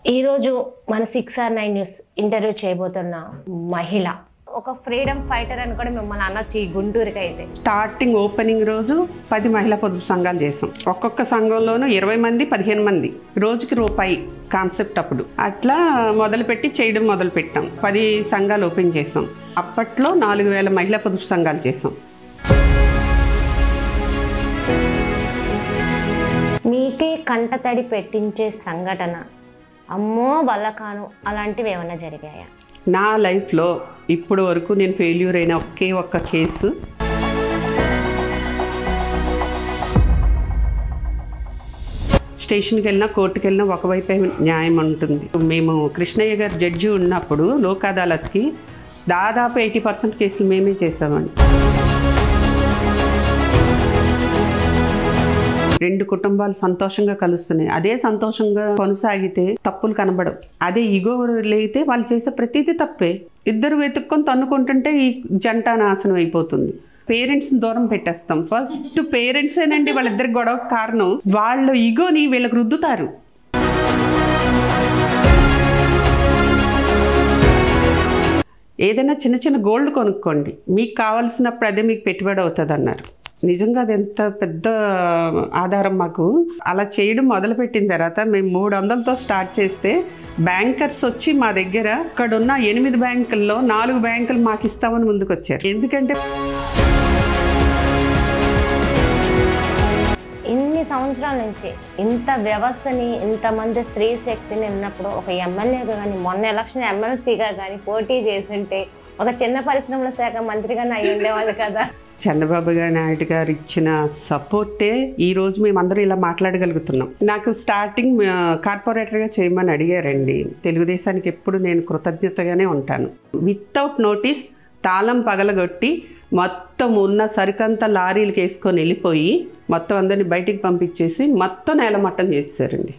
ఈరోజు మన 6R9 news interview చేయబోతున్న మహిళ ఒక ఫ్రీడమ్ ఫైటర్ అని కూడా మిమ్మల్ని అనొచ్చు ఈ గుంటూరుకి అయితే. స్టార్టింగ్ ఓపెనింగ్ రోజు 10 మహిళా పొదుపు సంఘాలు చేసాం. ఒక్కొక్క సంఘంలోనూ 20 మంది 15 మంది రోజుకి రూపాయి కాన్సెప్ట్ అప్పుడు అట్లా మొదలుపెట్టి చేయడం మొదలుపెట్టాం. 10 సంఘాలు ఓపెన్ చేసాం. అప్పట్లో 4000 మహిళా పొదుపు సంఘాలు చేసాం. మీకే కంటతడి పెట్టించే సంఘటన అమ్మో బల్లకాను అలాంటివి ఏమైనా జరిగాయా? నా లైఫ్లో ఇప్పుడు వరకు నేను ఫెయిల్యూర్ అయిన ఒక్క కేసు స్టేషన్కి వెళ్ళినా కోర్టుకి వెళ్ళినా ఒకవైపే న్యాయం ఉంటుంది. మేము కృష్ణయ్య గారు జడ్జి ఉన్నప్పుడు లోక్ అదాలత్కి దాదాపు 80% కేసులు మేమే చేసామండి. 2 కుటుంబాలు సంతోషంగా కలుస్తున్నాయి. అదే సంతోషంగా కొనసాగితే తప్పులు కనబడవు. అదే ఈగో లేతే వాళ్ళు చేసే ప్రతిదీ తప్పే. ఇద్దరు వెతుక్కొని తన్నుకుంటుంటే ఈ జంట నాశనం అయిపోతుంది. పేరెంట్స్ని దూరం పెట్టేస్తాం. ఫస్ట్ పేరెంట్సేనండి వాళ్ళిద్దరికి గొడవ కారణం. వాళ్ళు ఈగోని వీళ్ళకి రుద్దుతారు. ఏదైనా చిన్న చిన్న గోల్డ్ కొనుక్కోండి, మీకు కావాల్సినప్పుడు అదే మీకు పెట్టుబడి అవుతుంది అన్నారు. నిజంగా అది ఎంత పెద్ద ఆధారం మాకు. అలా చేయడం మొదలుపెట్టిన తర్వాత మేము 300తో స్టార్ట్ చేస్తే బ్యాంకర్స్ వచ్చి మా దగ్గర ఇక్కడ ఉన్న 8 బ్యాంకుల్లో 4 బ్యాంకులు మాకు ఇస్తామని ముందుకు వచ్చారు. ఎందుకంటే ఇన్ని సంవత్సరాల నుంచి ఇంత వ్యవస్థని ఇంతమంది స్త్రీ శక్తిని ఉన్నప్పుడు ఒక ఎమ్మెల్యేగా కానీ మొన్న ఎలక్షన్ ఎమ్మెల్సీగా కానీ పోటీ చేస్తుంటే ఒక చిన్న పరిశ్రమల శాఖ మంత్రిగా అయ్యి ఉండేవాళ్ళు కదా. చంద్రబాబు నాయుడు గారు ఇచ్చిన సపోర్టే ఈరోజు మేమందరం ఇలా మాట్లాడగలుగుతున్నాం. నాకు స్టార్టింగ్ కార్పొరేటర్గా చేయమని అడిగారండి. తెలుగుదేశానికి ఎప్పుడు నేను కృతజ్ఞతగానే ఉంటాను. వితౌట్ నోటీస్ తాళం పగలగొట్టి మొత్తం ఉన్న సరికంతా లారీలకు వేసుకొని వెళ్ళిపోయి మొత్తం అందరినీ బయటికి పంపించేసి మొత్తం నేలమట్టం చేసేసారండి.